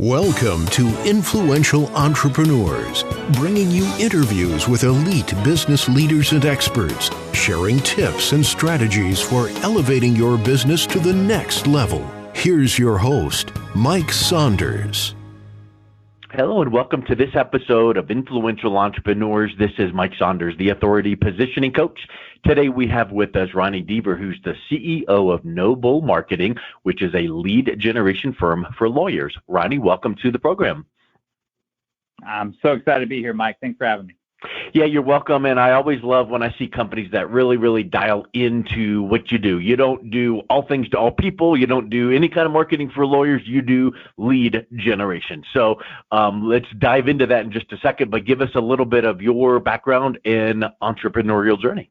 Welcome to Influential Entrepreneurs, bringing you interviews with elite business leaders and experts, sharing tips and strategies for elevating your business to the next level. Here's your host, Mike Saunders. Hello and welcome to this episode of Influential Entrepreneurs. This is Mike Saunders, the Authority Positioning Coach. Today we have with us Ronnie Deaver, who's the CEO of NoBull Marketing, which is a lead generation firm for lawyers. Ronnie, welcome to the program. I'm so excited to be here, Mike. Thanks for having me. Yeah, you're welcome. And I always love when I see companies that really dial into what you do. You don't do all things to all people. You don't do any kind of marketing for lawyers. You do lead generation. So let's dive into that in just a second, but give us a little bit of your background and entrepreneurial journey.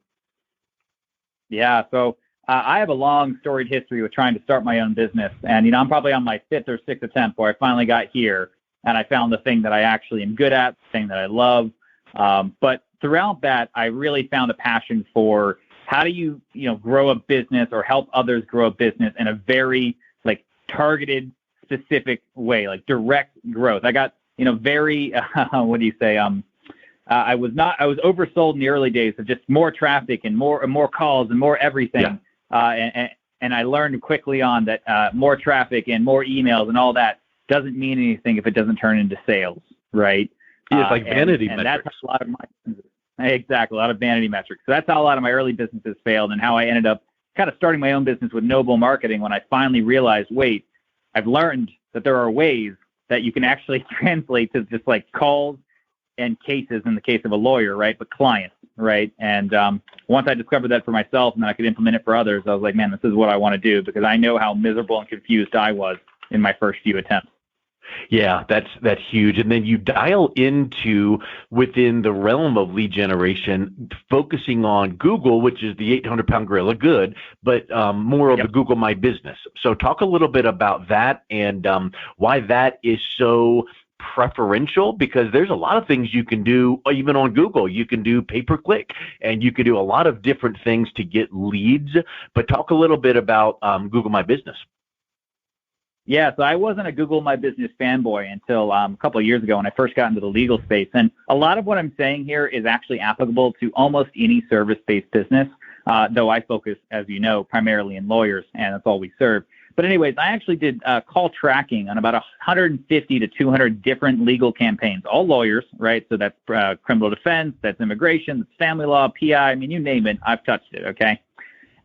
Yeah, so I have a long storied history with trying to start my own business. And, I'm probably on my fifth or sixth attempt where I finally got here and I found the thing that I actually am good at, the thing that I love. But throughout that, I really found a passion for how do you grow a business or help others grow a business in a very targeted, specific way, like direct growth. I got, very, what do you say? I was oversold in the early days of just more traffic and more calls and more everything. Yeah. And I learned quickly on that more traffic and more emails and all that doesn't mean anything if it doesn't turn into sales, right? It's like vanity metrics. And that's how a lot of a lot of vanity metrics. So that's how a lot of my early businesses failed and how I ended up kind of starting my own business with NoBull Marketing when I finally realized, wait, I've learned that there are ways that you can actually translate to just calls and cases in the case of a lawyer, right? But clients, right? And once I discovered that for myself and then I could implement it for others, I was like, man, this is what I want to do because I know how miserable and confused I was in my first few attempts. Yeah, that's huge. And then you dial into within the realm of lead generation, focusing on Google, which is the 800-pound gorilla, good, but more of the Google My Business. So talk a little bit about that and why that is so preferential, because there's a lot of things you can do even on Google. You can do pay-per-click and you can do a lot of different things to get leads. But talk a little bit about Google My Business. Yeah, so I wasn't a Google My Business fanboy until a couple of years ago when I first got into the legal space. And a lot of what I'm saying here is actually applicable to almost any service-based business, though I focus, as you know, primarily in lawyers, and that's all we serve. But anyways, I actually did call tracking on about 150 to 200 different legal campaigns, all lawyers, right? So that's criminal defense, that's immigration, that's family law, PI, you name it, I've touched it, okay?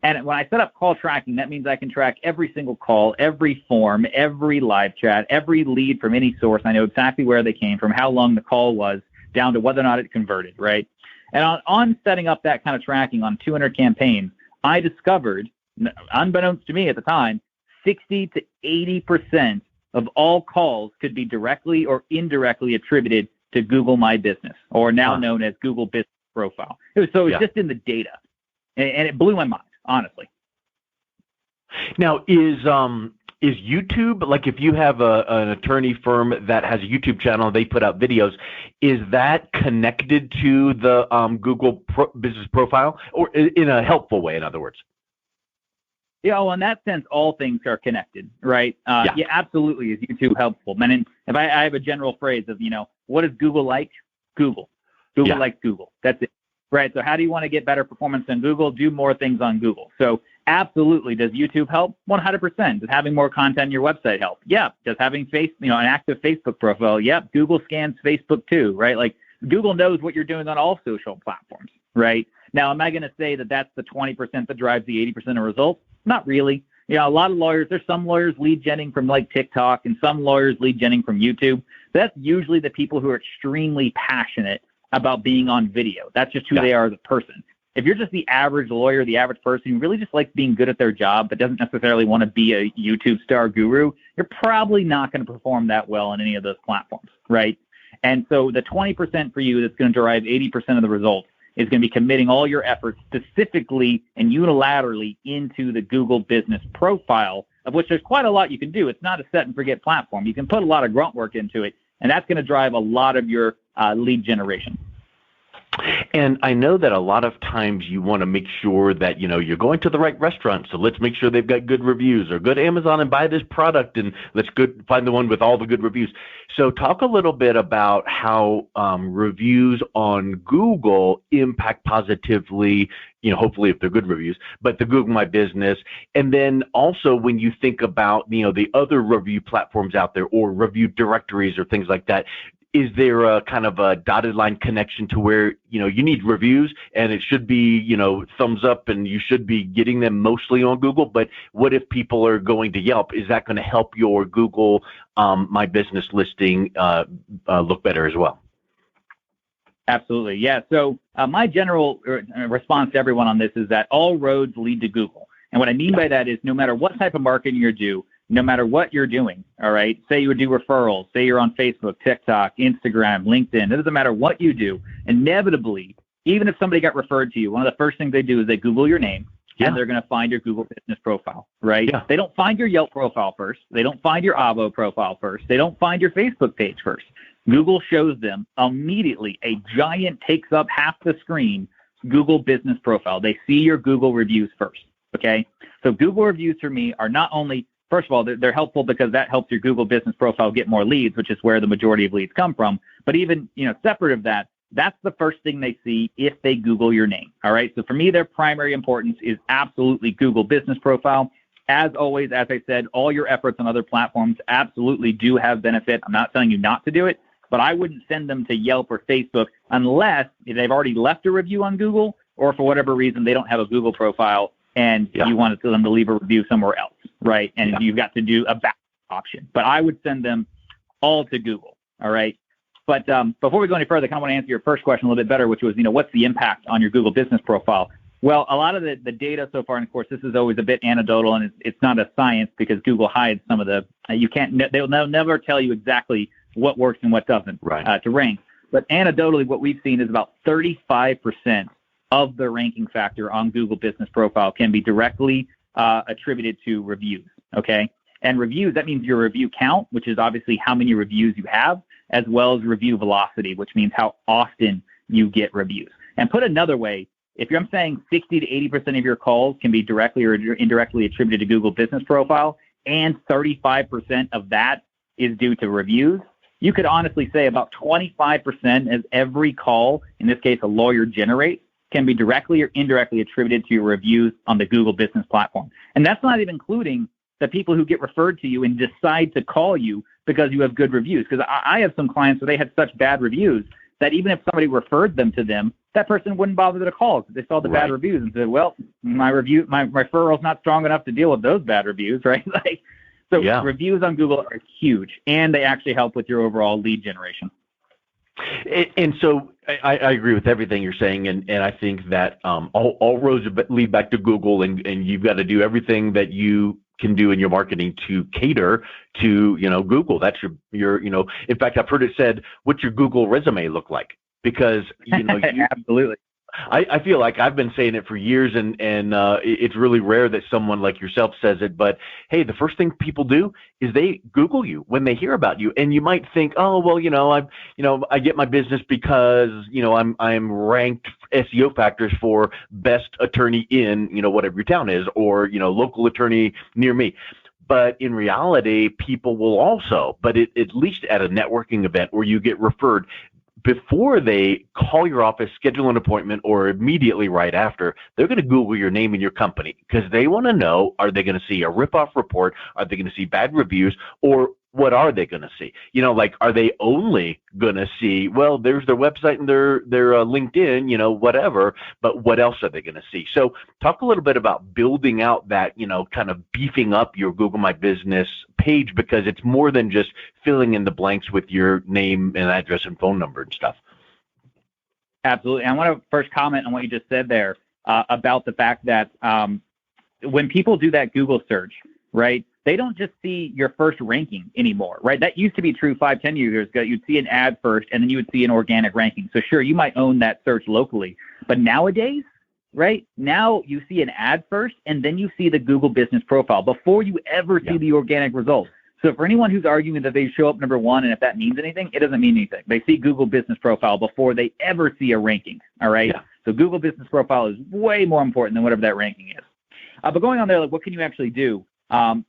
And when I set up call tracking, that means I can track every single call, every form, every live chat, every lead from any source. I know exactly where they came from, how long the call was, down to whether or not it converted, right? And on setting up that kind of tracking on 200 campaigns, I discovered, unbeknownst to me at the time, 60 to 80% of all calls could be directly or indirectly attributed to Google My Business, or now known as Google Business Profile. It was just in the data, and it blew my mind. Honestly. Now, is YouTube, like if you have an attorney firm that has a YouTube channel, they put out videos, is that connected to the Google Business Profile, or in a helpful way, in other words? Yeah, well, in that sense, all things are connected, right? Yeah, absolutely. Is YouTube helpful? And if I have a general phrase of, what is Google like? Google. Google likes Google. That's it. Right. So how do you want to get better performance on Google? Do more things on Google. So absolutely. Does YouTube help? 100%. Does having more content on your website help? Yeah. Does having an active Facebook profile? Yep. Google scans Facebook too, right? Google knows what you're doing on all social platforms, right? Now, am I going to say that that's the 20% that drives the 80% of results? Not really. A lot of lawyers, there's some lawyers lead genning from TikTok and some lawyers lead genning from YouTube. That's usually the people who are extremely passionate about being on video. That's just who they are as a person. If you're just the average lawyer, the average person who really just likes being good at their job but doesn't necessarily want to be a YouTube star guru, you're probably not going to perform that well on any of those platforms, right? And so the 20% for you that's going to derive 80% of the results is going to be committing all your efforts specifically and unilaterally into the Google Business Profile, of which there's quite a lot you can do. It's not a set and forget platform. You can put a lot of grunt work into it, and that's going to drive a lot of your lead generation. And I know that a lot of times you want to make sure that, you're going to the right restaurant. So let's make sure they've got good reviews, or go to Amazon and buy this product and let's find the one with all the good reviews. So talk a little bit about how reviews on Google impact positively, hopefully if they're good reviews, but the Google My Business. And then also when you think about, the other review platforms out there or review directories or things like that, is there a kind of a dotted line connection to where, you need reviews and it should be, thumbs up and you should be getting them mostly on Google? But what if people are going to Yelp? Is that going to help your Google My Business listing look better as well? Absolutely. Yeah. So my general response to everyone on this is that all roads lead to Google. And what I mean by that is no matter what type of marketing you do, no matter what you're doing, all right, say you would do referrals, say you're on Facebook, TikTok, Instagram, LinkedIn, it doesn't matter what you do, inevitably, even if somebody got referred to you, one of the first things they do is they Google your name, and they're going to find your Google business profile, right? Yeah. They don't find your Yelp profile first. They don't find your Avo profile first. They don't find your Facebook page first. Google shows them immediately a giant takes up half the screen Google business profile. They see your Google reviews first, okay? So Google reviews for me are not only, first of all, they're helpful because that helps your Google business profile get more leads, which is where the majority of leads come from. But even, separate of that, that's the first thing they see if they Google your name. All right. So for me, their primary importance is absolutely Google business profile. As always, as I said, all your efforts on other platforms absolutely do have benefit. I'm not telling you not to do it, but I wouldn't send them to Yelp or Facebook unless they've already left a review on Google, or for whatever reason, they don't have a Google profile and you wanted them to leave a review somewhere else, right? And you've got to do a back option. But I would send them all to Google, all right? But before we go any further, I kind of want to answer your first question a little bit better, which was, what's the impact on your Google business profile? Well, a lot of the data so far, and of course, this is always a bit anecdotal, and it's not a science because Google hides some of the, they'll never tell you exactly what works and what doesn't to rank. But anecdotally, what we've seen is about 35% of the ranking factor on Google business profile can be directly attributed to reviews, okay? And reviews, that means your review count, which is obviously how many reviews you have, as well as review velocity, which means how often you get reviews. And put another way, if I'm saying 60 to 80% of your calls can be directly or indirectly attributed to Google business profile, and 35% of that is due to reviews, you could honestly say about 25% of every call, in this case a lawyer generates, can be directly or indirectly attributed to your reviews on the Google business platform. And that's not even including the people who get referred to you and decide to call you because you have good reviews. Because I have some clients where they had such bad reviews that even if somebody referred them to them, that person wouldn't bother to call because they saw the bad reviews and said, well, my referral's not strong enough to deal with those bad reviews, right? Reviews on Google are huge, and they actually help with your overall lead generation. And so I agree with everything you're saying, and I think that all roads lead back to Google, and you've got to do everything that you can do in your marketing to cater to Google. That's your in fact, I've heard it said, what's your Google resume look like? Because absolutely. I feel like I've been saying it for years, and it's really rare that someone like yourself says it. But hey, the first thing people do is they Google you when they hear about you, and you might think, oh well, I get my business because I'm ranked SEO factors for best attorney in whatever your town is, or local attorney near me. But in reality, people will also, but at least at a networking event where you get referred, before they call your office, schedule an appointment, or immediately right after, they're going to Google your name and your company because they want to know, are they going to see a rip-off report? Are they going to see bad reviews? Or what are they going to see? Are they only going to see, well, there's their website and their LinkedIn, whatever, but what else are they going to see? So talk a little bit about building out that, kind of beefing up your Google My Business page, because it's more than just filling in the blanks with your name and address and phone number and stuff. Absolutely. I want to first comment on what you just said there about the fact that when people do that Google search, right, they don't just see your first ranking anymore, right? That used to be true 5-10 years ago. You'd see an ad first, and then you would see an organic ranking. So sure, you might own that search locally. But nowadays, right, now you see an ad first, and then you see the Google business profile before you ever see the organic results. So for anyone who's arguing that they show up number one, and if that means anything, it doesn't mean anything. They see Google Business Profile before they ever see a ranking, all right? Yeah. So Google Business Profile is way more important than whatever that ranking is. But going on there, like, what can you actually do? On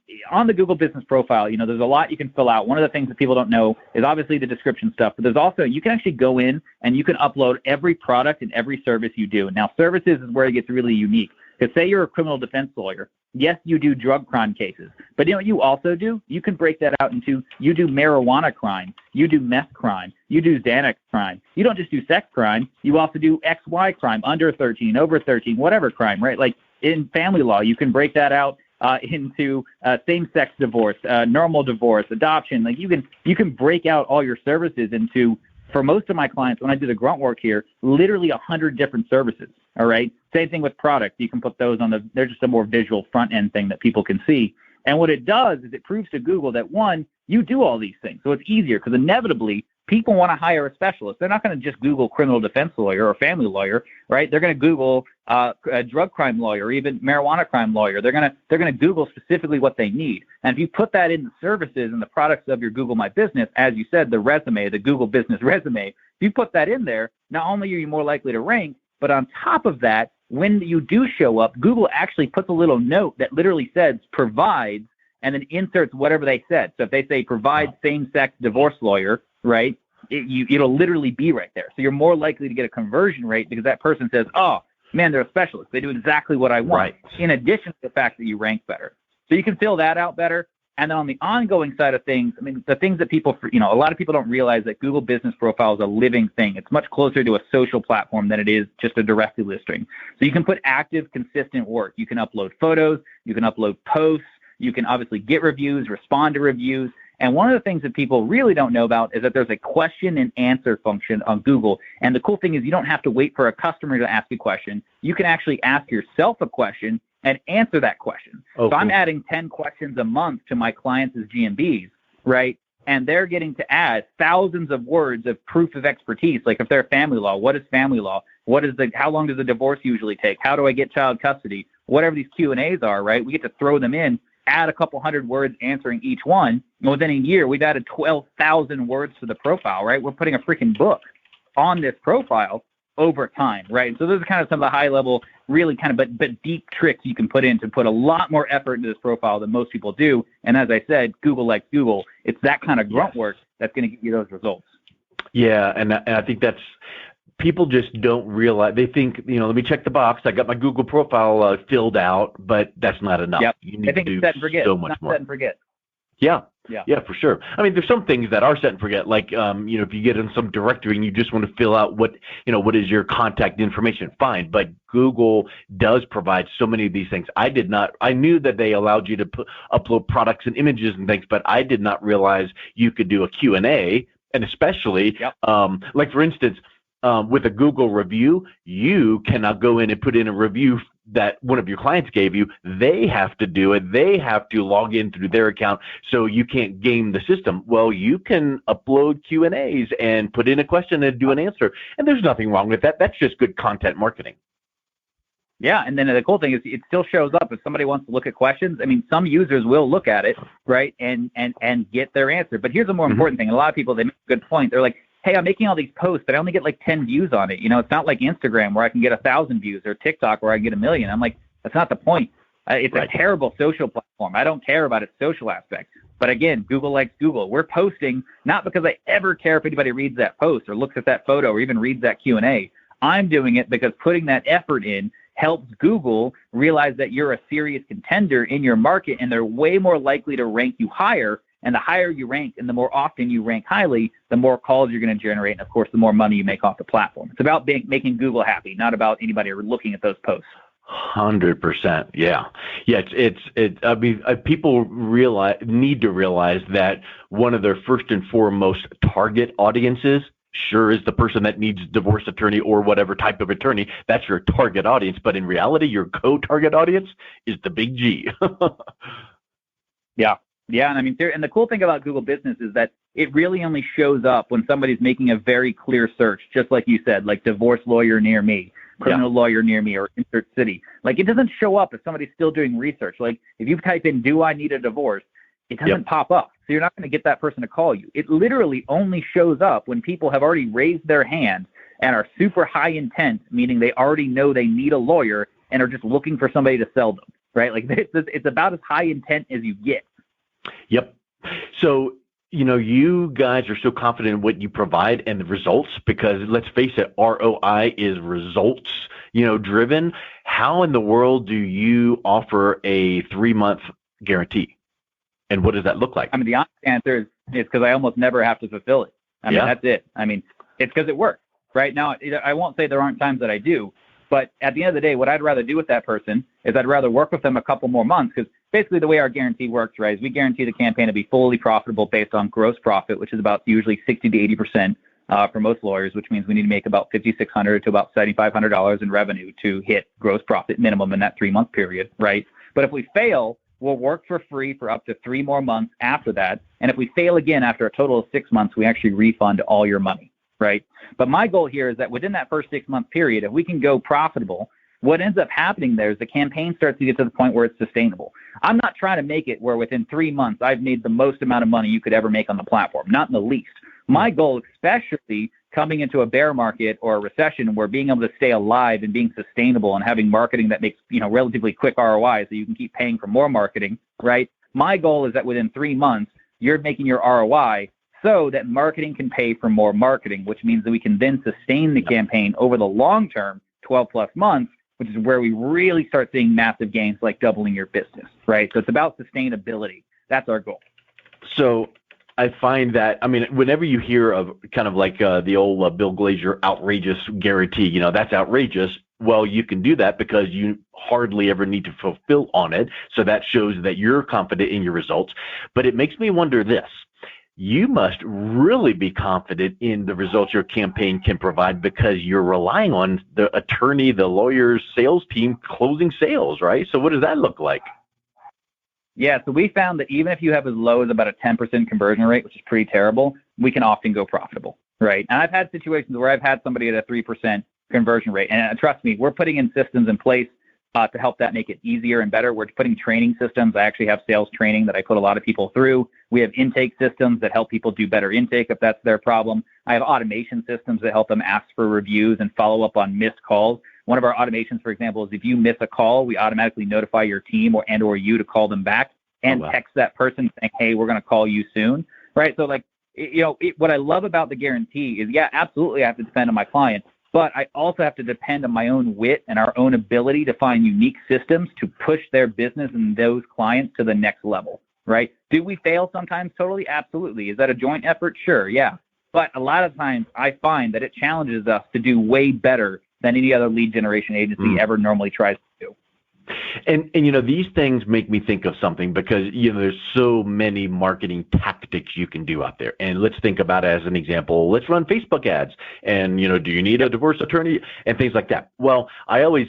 the Google Business Profile, there's a lot you can fill out. One of the things that people don't know is obviously the description stuff, but there's also, you can actually go in and you can upload every product and every service you do. Now, services is where it gets really unique. Because say you're a criminal defense lawyer. Yes, you do drug crime cases, but you know what you also do? You can break that out into, you do marijuana crime, you do meth crime, you do Xanax crime. You don't just do sex crime, you also do XY crime, under 13, over 13, whatever crime, right? Like in family law, you can break that out into same-sex divorce, normal divorce, adoption. Like you can break out all your services into, for most of my clients, when I do the grunt work here, literally 100 different services. All right. Same thing with products. You can put those on they're just a more visual front end thing that people can see. And what it does is it proves to Google that, one, you do all these things. So it's easier because inevitably people want to hire a specialist. They're not going to just Google criminal defense lawyer or family lawyer, right? They're going to Google a drug crime lawyer, or even marijuana crime lawyer. They're going to Google specifically what they need. And if you put that in the services and the products of your Google My Business, as you said, the resume, the Google Business resume, if you put that in there, not only are you more likely to rank, but on top of that, when you do show up, Google actually puts a little note that literally says provides and then inserts whatever they said. So if they say provide same-sex divorce lawyer, right, it'll literally be right there. So you're more likely to get a conversion rate because that person says, oh, man, they're a specialist. They do exactly what I want, in addition to the fact that you rank better. So you can fill that out better. And then on the ongoing side of things, I mean, the things that people, a lot of people don't realize that Google Business Profile is a living thing. It's much closer to a social platform than it is just a directory listing. So you can put active, consistent work. You can upload photos. You can upload posts. You can obviously get reviews, respond to reviews. And one of the things that people really don't know about is that there's a question and answer function on Google. And the cool thing is you don't have to wait for a customer to ask a question. You can actually ask yourself a question and answer that question. So I'm adding 10 questions a month to my clients as GMBs, right? And they're getting to add thousands of words of proof of expertise. Like if they're family law, what is family law? How long does a divorce usually take? How do I get child custody? Whatever these Q&As are, right? We get to throw them in, add a couple hundred words answering each one. And within a year, we've added 12,000 words to the profile, right? We're putting a freaking book on this profile over time, right? So those are kind of some of the high level, really kind of, but deep tricks you can put in to put a lot more effort into this profile than most people do. And as I said, Google likes Google. It's that kind of grunt work that's going to get you those results. Yeah, and I think that's, people just don't realize, they think, let me check the box. I got my Google profile filled out, but that's not enough. Yep. You need I think to do set and forget. so much more. Set and forget. Yeah, for sure. I mean, there's some things that are set and forget, like, if you get in some directory and you just want to fill out what is your contact information, fine. But Google does provide so many of these things. I knew that they allowed you to upload products and images and things, but I did not realize you could do a Q&A, and especially, like for instance, with a Google review, you cannot go in and put in a review that one of your clients gave you. They have to do it. They have to log in through their account, so you can't game the system. Well, you can upload Q&As and put in a question and do an answer, and there's nothing wrong with that. That's just good content marketing. Yeah, and then the cool thing is it still shows up if somebody wants to look at questions. I mean, some users will look at it, right, and get their answer. But here's the more important thing. And a lot of people, they make a good point. They're like, hey, I'm making all these posts, but I only get like 10 views on it. It's not like Instagram where I can get 1,000 views, or TikTok where I can get 1 million. I'm like, that's not the point. It's a terrible social platform. I don't care about its social aspect. But again, Google likes Google. We're posting not because I ever care if anybody reads that post or looks at that photo or even reads that Q&A. I'm doing it because putting that effort in helps Google realize that you're a serious contender in your market, and they're way more likely to rank you higher. And the higher you rank and the more often you rank highly, the more calls you're going to generate. And, of course, the more money you make off the platform. It's about making Google happy, not about anybody looking at those posts. 100%. Yeah. I mean, people need to realize that one of their first and foremost target audiences sure is the person that needs a divorce attorney or whatever type of attorney. That's your target audience. But in reality, your co-target audience is the big G. Yeah, and I mean, and the cool thing about Google Business is that it really only shows up when somebody's making a very clear search, just like you said, like divorce lawyer near me, criminal lawyer near me, or insert city. Like, it doesn't show up if somebody's still doing research. Like, if you type in, do I need a divorce, it doesn't pop up. So you're not going to get that person to call you. It literally only shows up when people have already raised their hand and are super high intent, meaning they already know they need a lawyer and are just looking for somebody to sell them, right? Like it's about as high intent as you get. Yep. So, you guys are so confident in what you provide and the results, because let's face it, ROI is results, driven. How in the world do you offer a 3-month guarantee? And what does that look like? I mean, the honest answer is because I almost never have to fulfill it. That's it. It's because it works. Right now, I won't say there aren't times that I do, but at the end of the day, what I'd rather do with that person is I'd rather work with them a couple more months, because basically the way our guarantee works, right, is we guarantee the campaign to be fully profitable based on gross profit, which is about usually 60 to 80% for most lawyers, which means we need to make about $5,600 to about $7,500 in revenue to hit gross profit minimum in that 3-month period, right? But if we fail, we'll work for free for up to 3 more months after that. And if we fail again after a total of 6 months, we actually refund all your money, right? But my goal here is that within that first 6-month period, if we can go profitable, what ends up happening there is the campaign starts to get to the point where it's sustainable. I'm not trying to make it where within 3 months I've made the most amount of money you could ever make on the platform, not in the least. My goal, especially coming into a bear market or a recession, where being able to stay alive and being sustainable and having marketing that makes, relatively quick ROI so you can keep paying for more marketing, right? My goal is that within 3 months, you're making your ROI so that marketing can pay for more marketing, which means that we can then sustain the campaign over the long term, 12 plus months, which is where we really start seeing massive gains like doubling your business, right? So it's about sustainability. That's our goal. So I find that, whenever you hear of kind of like the old Bill Glazer outrageous guarantee, that's outrageous. Well, you can do that because you hardly ever need to fulfill on it. So that shows that you're confident in your results. But it makes me wonder this. You must really be confident in the results your campaign can provide, because you're relying on the attorney, the lawyer's sales team closing sales, right? So what does that look like? Yeah, so we found that even if you have as low as about a 10% conversion rate, which is pretty terrible, we can often go profitable, right? And I've had situations where I've had somebody at a 3% conversion rate. And trust me, we're putting in systems in place to help that make it easier and better. We're putting training systems. I actually have sales training that I put a lot of people through. We have intake systems that help people do better intake if that's their problem. I have automation systems that help them ask for reviews and follow up on missed calls. One of our automations, for example, is if you miss a call, we automatically notify your team or you to call them back and text that person saying, hey, we're going to call you soon, right? So what I love about the guarantee is, yeah, absolutely I have to depend on my client, but I also have to depend on my own wit and our own ability to find unique systems to push their business and those clients to the next level, right? Do we fail sometimes? Totally, absolutely. Is that a joint effort? Sure, yeah. But a lot of times I find that it challenges us to do way better than any other lead generation agency ever normally tries to do. And these things make me think of something, because there's so many marketing tactics you can do out there. And let's think about it as an example. Let's run Facebook ads. And do you need a divorce attorney and things like that? Well, I always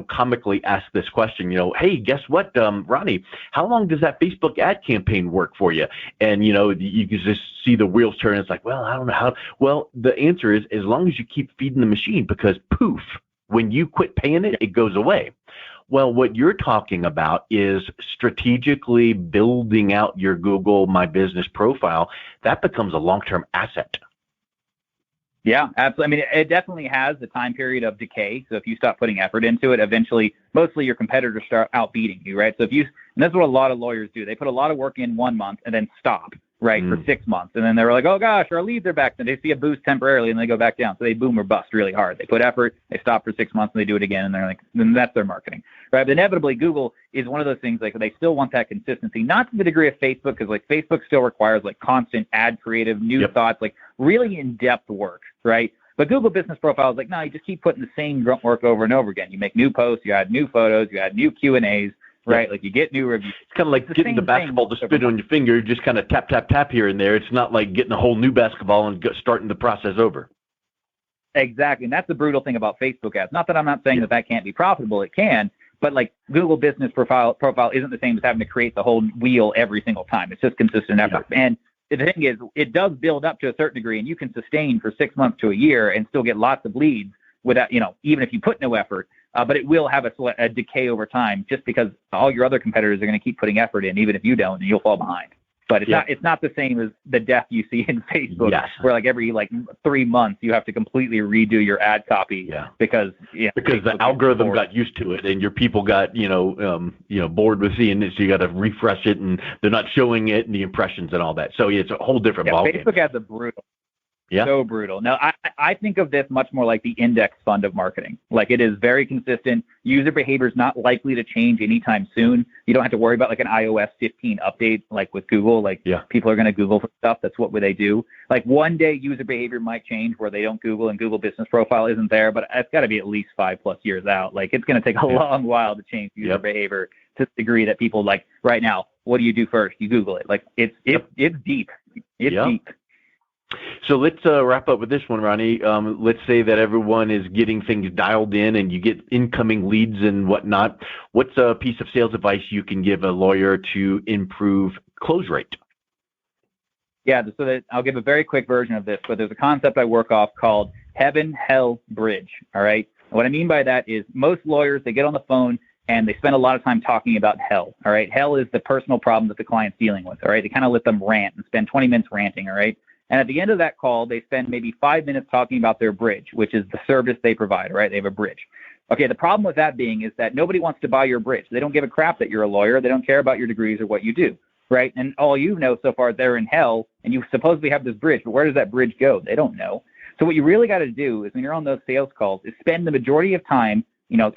comically ask this question. Hey, guess what, Ronnie? How long does that Facebook ad campaign work for you? And you can just see the wheels turn. It's like, well, I don't know how. Well, the answer is as long as you keep feeding the machine, because poof, when you quit paying it, it goes away. Well, what you're talking about is strategically building out your Google My Business profile. That becomes a long-term asset. Yeah, absolutely. It definitely has the time period of decay. So if you stop putting effort into it, eventually, mostly your competitors start outbeating you, right? So and that's what a lot of lawyers do. They put a lot of work in 1 month and then stop, right, for 6 months. And then they're like, oh gosh, our leads are back. And they see a boost temporarily and they go back down. So they boom or bust really hard. They put effort, they stop for 6 months and they do it again. And they're like, then that's their marketing, right? But inevitably, Google is one of those things, like they still want that consistency, not to the degree of Facebook, because like Facebook still requires like constant ad creative, new thoughts, like really in-depth work, right? But Google Business Profile is like, no, you just keep putting the same grunt work over and over again. You make new posts, you add new photos, you add new Q&As, right? Like you get new reviews. It's kind of like getting the basketball to spin on your finger, just kind of tap, tap, tap here and there. It's not like getting a whole new basketball and starting the process over. Exactly. And that's the brutal thing about Facebook ads. Not that I'm not saying that can't be profitable. It can. But like Google Business Profile isn't the same as having to create the whole wheel every single time. It's just consistent effort. Yeah. And the thing is, it does build up to a certain degree, and you can sustain for 6 months to a year and still get lots of leads without, even if you put no effort. But it will have a decay over time, just because all your other competitors are going to keep putting effort in, even if you don't, and you'll fall behind. But it's not the same as the death you see in Facebook, where like every 3 months you have to completely redo your ad copy because the algorithm got used to it and your people got bored with seeing it, so you got to refresh it and they're not showing it and the impressions and all that. So it's a whole different ballgame. Facebook has a brutal. Yeah. So brutal. Now, I think of this much more like the index fund of marketing. Like it is very consistent. User behavior is not likely to change anytime soon. You don't have to worry about like an iOS 15 update like with Google. People are going to Google for stuff. That's what they do. Like one day user behavior might change where they don't Google and Google Business Profile isn't there, but it's got to be at least 5+ years out. Like it's going to take a long while to change user behavior to the degree that people like right now. What do you do first? You Google it. Like it's deep. It's deep. So let's wrap up with this one, Ronnie. Let's say that everyone is getting things dialed in and you get incoming leads and whatnot. What's a piece of sales advice you can give a lawyer to improve close rate? Yeah, so I'll give a very quick version of this, but there's a concept I work off called heaven-hell bridge, all right? And what I mean by that is most lawyers, they get on the phone and they spend a lot of time talking about hell, all right? Hell is the personal problem that the client's dealing with, all right? They kind of let them rant and spend 20 minutes ranting, all right? And at the end of that call, they spend maybe 5 minutes talking about their bridge, which is the service they provide, right? They have a bridge. Okay, the problem with that being is that nobody wants to buy your bridge. They don't give a crap that you're a lawyer. They don't care about your degrees or what you do, right? And all you know so far is they're in hell, and you supposedly have this bridge, but where does that bridge go? They don't know. So what you really got to do is when you're on those sales calls is spend the majority of time,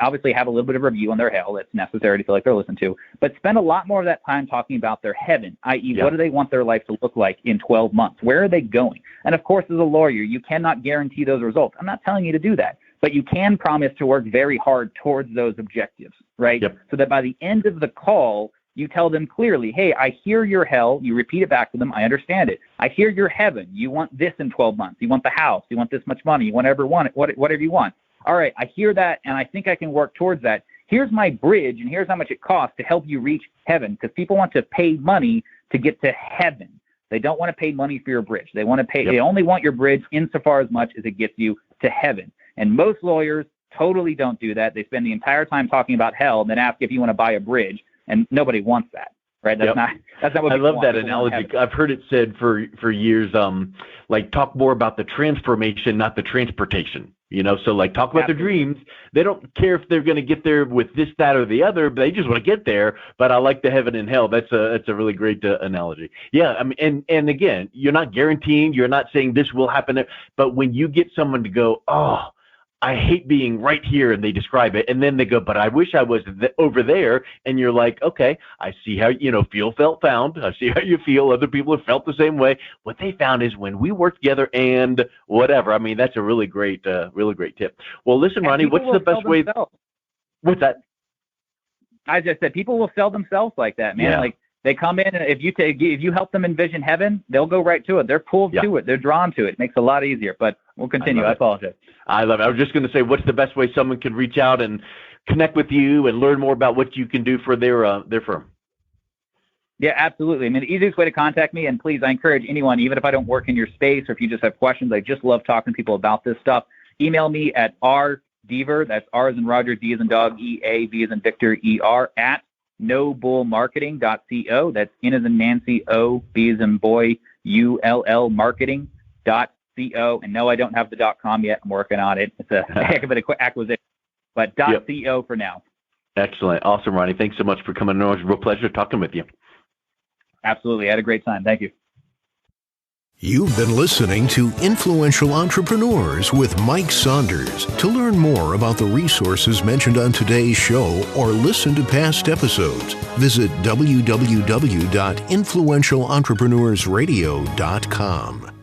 obviously have a little bit of review on their hell. That's necessary to feel like they're listened to, but spend a lot more of that time talking about their heaven, i.e. what do they want their life to look like in 12 months? Where are they going? And of course, as a lawyer, you cannot guarantee those results. I'm not telling you to do that, but you can promise to work very hard towards those objectives, right? So that by the end of the call, you tell them clearly, hey, I hear your hell. You repeat it back to them. I understand it. I hear your heaven. You want this in 12 months. You want the house. You want this much money. You whatever you want. All right, I hear that, and I think I can work towards that. Here's my bridge, and here's how much it costs to help you reach heaven, because people want to pay money to get to heaven. They don't want to pay money for your bridge. They want to pay. They only want your bridge insofar as much as it gets you to heaven. And most lawyers totally don't do that. They spend the entire time talking about hell and then ask if you want to buy a bridge, and nobody wants that. Right? That's not what I love that analogy. I've heard it said for years, talk more about the transformation, not the transportation. So talk about their dreams. They don't care if they're going to get there with this, that, or the other, but they just want to get there. But I like the heaven and hell. That's a really great analogy. Yeah. I mean, and again, you're not guaranteeing, you're not saying this will happen, but when you get someone to go, oh, I hate being right here, and they describe it, and then they go, but I wish I was over there, and you're like, okay, I see how, feel, felt, found. I see how you feel. Other people have felt the same way. What they found is when we work together and whatever. I mean, that's a really great tip. Well, listen, Ronnie, what's the best way? What's that? I just said people will sell themselves like that, man. Yeah. Like they come in, and if you help them envision heaven, they'll go right to it. They're pulled to it. They're drawn to it. It makes it a lot easier. But we'll continue. I apologize. I love it. I was just going to say, what's the best way someone can reach out and connect with you and learn more about what you can do for their firm? Yeah, absolutely. I mean, the easiest way to contact me, and please, I encourage anyone, even if I don't work in your space or if you just have questions, I just love talking to people about this stuff. Email me at rdeaver, that's R as in Roger, D as in dog, E-A, V as in Victor, E-R, at nobullmarketing.co. That's N as in Nancy, O, B as in boy, U-L-L, marketing.co. And no, I don't have the .com yet. I'm working on it. It's a heck of an acquisition, but .co for now. Excellent. Awesome, Ronnie. Thanks so much for coming on. It was a real pleasure talking with you. Absolutely. I had a great time. Thank you. You've been listening to Influential Entrepreneurs with Mike Saunders. To learn more about the resources mentioned on today's show or listen to past episodes, visit www.influentialentrepreneursradio.com.